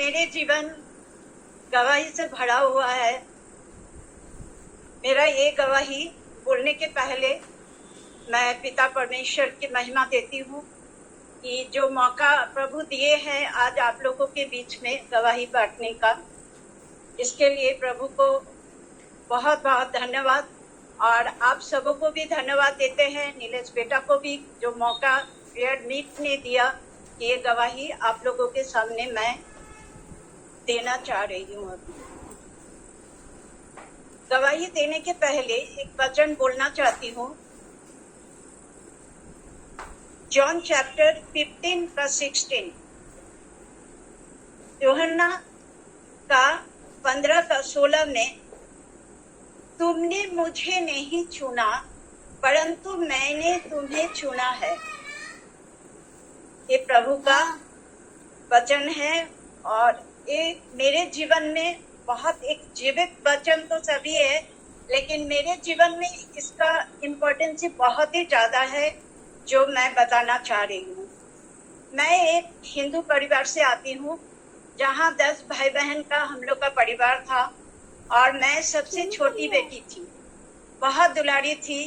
मेरे जीवन गवाही से भरा हुआ है। मेरा ये गवाही बोलने के पहले मैं पिता परमेश्वर की महिमा देती हूँ कि जो मौका प्रभु दिए हैं आज आप लोगों के बीच में गवाही बांटने का, इसके लिए प्रभु को बहुत बहुत धन्यवाद। और आप सबों को भी धन्यवाद देते हैं, नीलेश बेटा को भी, जो मौका प्रेयर मीट ने दिया कि ये गवाही आप लोगों के सामने मैं देना चाह रही हूँ। अभी गवाही देने के पहले एक वचन बोलना चाहती हूँ। जॉन चैप्टर 15:16, यूहन्ना का 15:16 में, तुमने मुझे नहीं चुना परंतु मैंने तुम्हें चुना है। ये प्रभु का वचन है और ये मेरे जीवन में बहुत एक जीवित वचन तो सभी है, लेकिन मेरे जीवन में इसका इम्पोर्टेंस बहुत ही ज्यादा है जो मैं बताना चाह रही हूँ। मैं एक हिंदू परिवार से आती हूँ जहाँ 10 भाई बहन का हम लोग का परिवार था और मैं सबसे छोटी बेटी थी। बहुत दुलारी थी।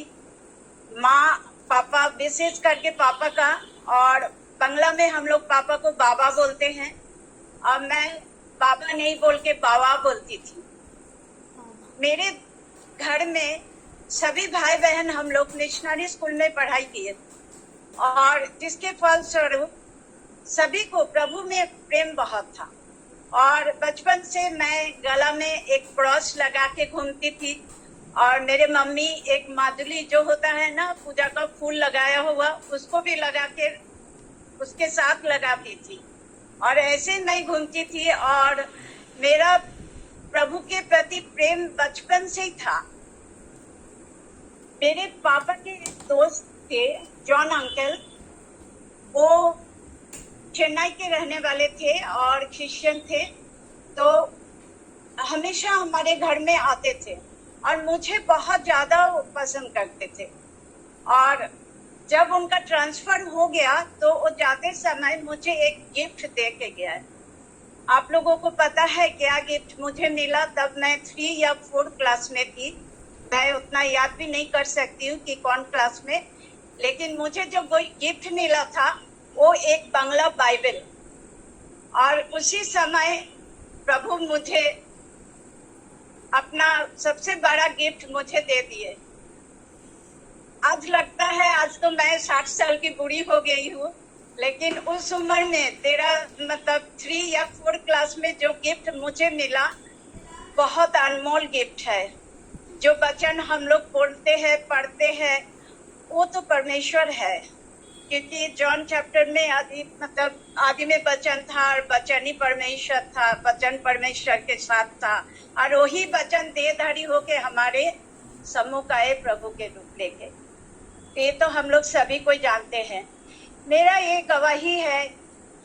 माँ पापा, विशेष करके पापा का, और बंगला में हम लोग पापा को बाबा बोलते हैं और मैं बाबा नहीं बोल के बाबा बोलती थी। मेरे घर में सभी भाई बहन हम लोग मिशनरी स्कूल में पढ़ाई किए और जिसके फलस्वरूप सभी को प्रभु में प्रेम बहुत था। और बचपन से मैं गला में एक क्रॉस लगा के घूमती थी और मेरे मम्मी एक मादुली जो होता है ना, पूजा का फूल लगाया हुआ, उसको भी लगा के उसके साथ लगाती थी और ऐसे मैं घूमती थी। और मेरा प्रभु के प्रति प्रेम बचपन से ही था। मेरे पापा के दोस्त थे जॉन अंकल, वो चेन्नई के रहने वाले थे और क्रिश्चियन थे, तो हमेशा हमारे घर में आते थे और मुझे बहुत ज्यादा पसंद करते थे। और जब उनका ट्रांसफर हो गया तो वो जाते समय मुझे एक गिफ्ट दे के गया। आप लोगों को पता है क्या गिफ्ट मुझे मिला? तब मैं 3 या 4 क्लास में थी, मैं उतना याद भी नहीं कर सकती हूँ कि कौन क्लास में, लेकिन मुझे जो गिफ्ट मिला था वो एक बांग्ला बाइबल। और उसी समय प्रभु मुझे अपना सबसे बड़ा गिफ्ट मुझे दे दिए। आज लगता है आज तो मैं 60 साल की बूढ़ी हो गई हूँ, लेकिन उस उम्र में मतलब 3 या 4 क्लास में जो गिफ्ट मुझे मिला बहुत अनमोल गिफ्ट है। जो वचन हम लोग बोलते हैं, पढ़ते हैं, वो तो परमेश्वर है, क्योंकि जॉन चैप्टर में आदि में वचन था और वचन ही परमेश्वर था, वचन परमेश्वर के साथ था और वही वचन देहधारी होके हमारे सम्मुख आए प्रभु के रूप लेके। ये तो हम लोग सभी को जानते हैं। मेरा ये गवाही है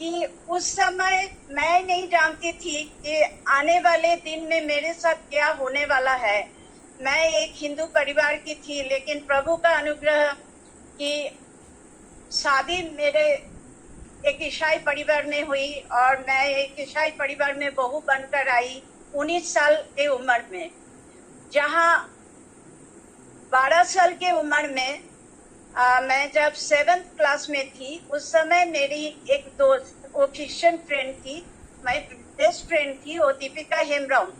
कि उस समय मैं नहीं जानती थी कि आने वाले दिन में मेरे साथ क्या होने वाला है। मैं एक हिंदू परिवार की थी, लेकिन प्रभु का अनुग्रह कि शादी मेरे एक ईसाई परिवार में हुई और मैं एक ईसाई परिवार में बहू बनकर आई 19 साल के उम्र में। जहाँ 12 साल के उम्र में मैं जब 7th क्लास में थी, उस समय मेरी एक दोस्त, वो क्रिश्चियन फ्रेंड थी, मेरी बेस्ट फ्रेंड थी, वो दीपिका हेमब्राउन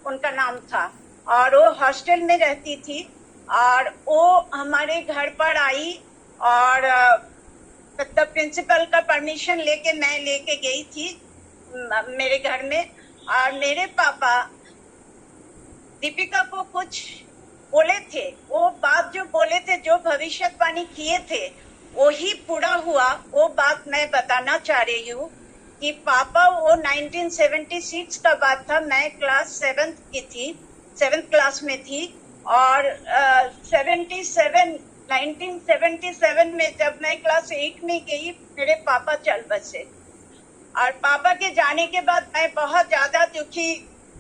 उनका नाम था और वो हॉस्टल में रहती थी। और वो हमारे घर पर आई और मतलब प्रिंसिपल का परमिशन लेके मैं लेके गई थी मेरे घर में। और मेरे पापा दीपिका को कुछ बोले थे, वो बात जो बोले थे, जो भविष्यवाणी किए थे, वही पूरा हुआ। वो बात मैं बताना चाह रही हूँ कि पापा, वो 1976 का बात था, मैं क्लास 7th की थी, 7th क्लास में थी और 1977 में जब मैं क्लास 8 में गई, मेरे पापा चल बसे। और पापा के जाने के बाद मैं बहुत ज्यादा दुखी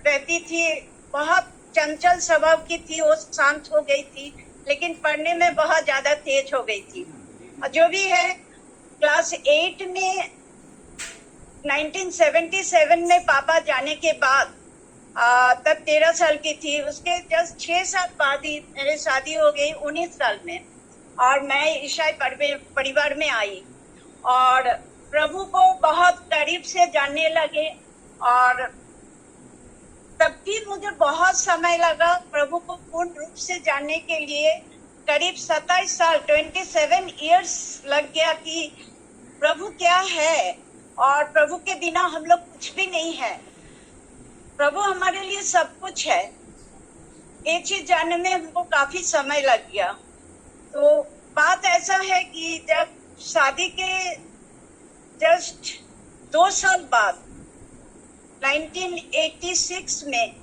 रहती थी, बहुत चंचल स्वभाव की थी, वो शांत हो गई थी, लेकिन पढ़ने में बहुत ज्यादा तेज हो गई थी। और जो भी है, क्लास 8 में 1977 में पापा जाने के बाद तब 13 साल की थी, उसके जस्ट 6 साल बाद ही मेरी शादी हो गई 19 साल में, और मैं ईसाई परिवार में आई और प्रभु को बहुत करीब से जानने लगे। और तब भी मुझे बहुत समय लगा प्रभु को पूर्ण रूप से जानने के लिए। करीब 27 साल 27 इयर्स लग गया कि प्रभु क्या है, और प्रभु के बिना हम लोग कुछ भी नहीं है। प्रभु हमारे लिए सब कुछ है। ये चीज जानने में हमको काफी समय लग गया। तो बात ऐसा है कि जब शादी के जस्ट 2 साल बाद 1986 में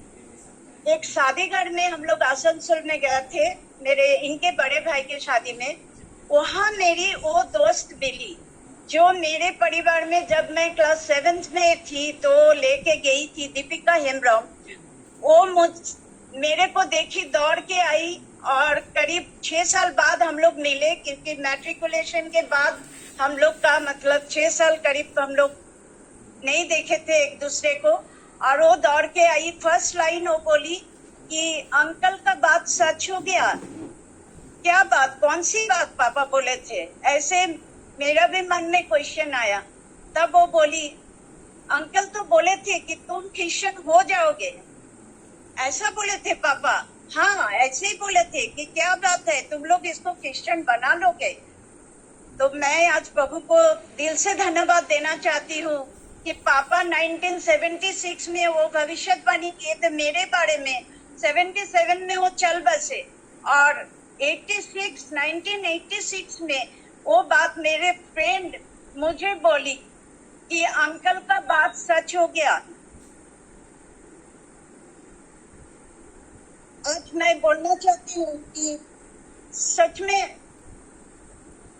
एक शादी घर में हम लोग आसनसोल में गए थे, मेरे इनके बड़े भाई के शादी में। वहां मेरी वो दोस्त मिली जो मेरे परिवार में जब मैं क्लास 7th में थी तो लेके गई थी, दीपिका हेमब्राउन। वो मेरे को देखी, दौड़ के आई, और करीब 6 साल बाद हम लोग मिले, क्योंकि मैट्रिकुलेशन के बाद हम लोग का मतलब 6 साल करीब हम लोग नहीं देखे थे एक दूसरे को। और वो दौड़ के आई, फर्स्ट लाइन वो बोली कि अंकल का बात सच हो गया। क्या बात? कौन सी बात पापा बोले थे? ऐसे मेरा भी मन में क्वेश्चन आया। तब वो बोली, अंकल तो बोले थे कि तुम क्रिश्चियन हो जाओगे। ऐसा बोले थे पापा? हाँ, ऐसे ही बोले थे कि क्या बात है, तुम लोग इसको क्रिश्चियन बना लोगे। तो मैं आज प्रभु को दिल से धन्यवाद देना चाहती हूँ कि पापा 1976 में वो भविष्यवाणी किए थे मेरे बारे में, 77 में वो चल बसे, और 1986 में वो बात मेरे फ्रेंड मुझे बोली कि अंकल का बात सच हो गया। आज मैं बोलना चाहती हूँ कि सच में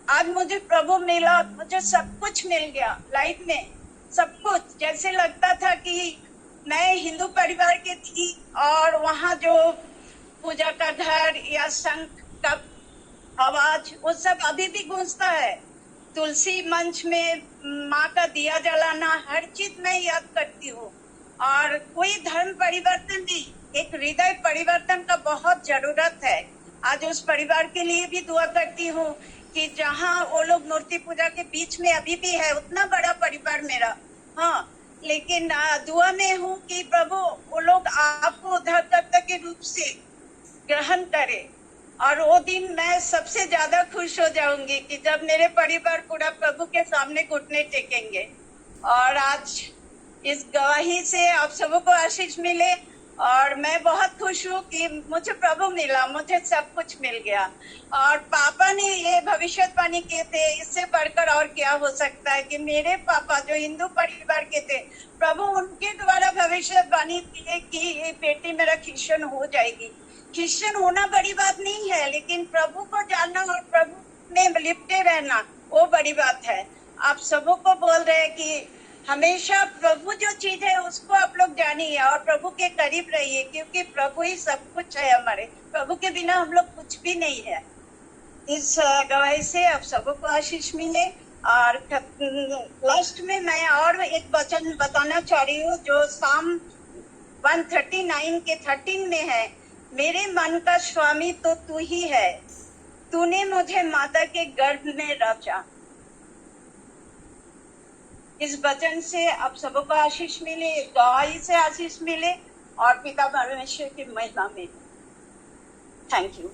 आज मुझे प्रभु मिला, मुझे सब कुछ मिल गया लाइफ में, सब कुछ। जैसे लगता था कि मैं हिंदू परिवार की थी और वहाँ जो पूजा का घर या शंख का आवाज वो सब अभी भी गूंजता है। तुलसी मंच में माँ का दिया जलाना, हर चीज मैं याद करती हूँ। और कोई धर्म परिवर्तन नहीं, एक हृदय परिवर्तन का बहुत जरूरत है। आज उस परिवार के लिए भी दुआ करती हूँ कि जहाँ वो लोग मूर्ति पूजा के बीच में अभी भी है, उतना बड़ा परिवार मेरा, हाँ, लेकिन दुआ में हूँ कि प्रभु वो लोग आपको उद्धारकर्ता के रूप से ग्रहण करे। और वो दिन मैं सबसे ज्यादा खुश हो जाऊंगी कि जब मेरे परिवार पूरा प्रभु के सामने घुटने टेकेंगे। और आज इस गवाही से आप सबको आशीष मिले, और मैं बहुत खुश हूँ कि मुझे प्रभु मिला, मुझे सब कुछ मिल गया। और पापा ने ये भविष्यवाणी किए थे, इससे बढ़कर और क्या हो सकता है कि मेरे पापा जो हिंदू परिवार के थे, प्रभु उनके द्वारा भविष्यवाणी किए कि ये बेटी मेरा क्रिश्चियन हो जाएगी। क्रिश्चियन होना बड़ी बात नहीं है, लेकिन प्रभु को जानना और प्रभु में लिपटे रहना वो बड़ी बात है। आप सबको बोल रहे हैं कि हमेशा प्रभु जो चीज है उसको आप लोग जानिए और प्रभु के करीब रहिए, क्योंकि प्रभु ही सब कुछ है हमारे। प्रभु के बिना हम लोग कुछ भी नहीं है। इस गवाही से आप सबको आशीष मिले। और लास्ट में मैं और एक वचन बताना चाह रही हूँ जो साम 139 के 13 में है। मेरे मन का स्वामी तो तू ही है, तूने मुझे माता के गर्भ में रचा। इस वचन से आप सबको आशीष मिले, इस गवाही से आशीष मिले, और पिता परमेश्वर की महिमा मिले। Thank you.